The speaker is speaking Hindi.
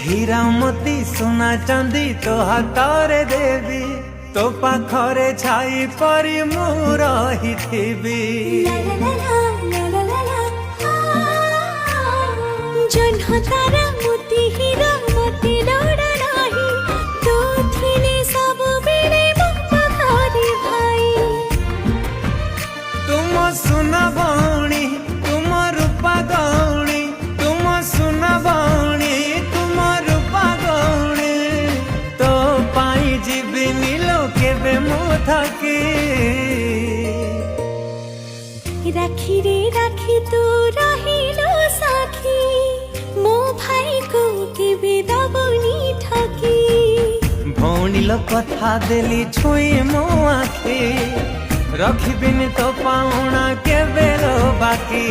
हीरा मोती सोना चांदी तो हाथरे देवी तो पाखरे छाई परी मु रहिथिबी जन्ह तारा मोती हीरा मोती लोड़ा नाही तो थिले सब बेले पाखरे भाई तुम सुना भौणी तुम रूपा गौणी तुम सुना भौणी तुम रूपा गौणी तो पाई जीविनी लोके बे मु थकी राखी रे राखी तू रहिलो साखी मो भाई को केबे दबनी ठकी भौणी लो कथा देली छुई मो आखी रखिबिनी तो पाउना के बेलो बाकी।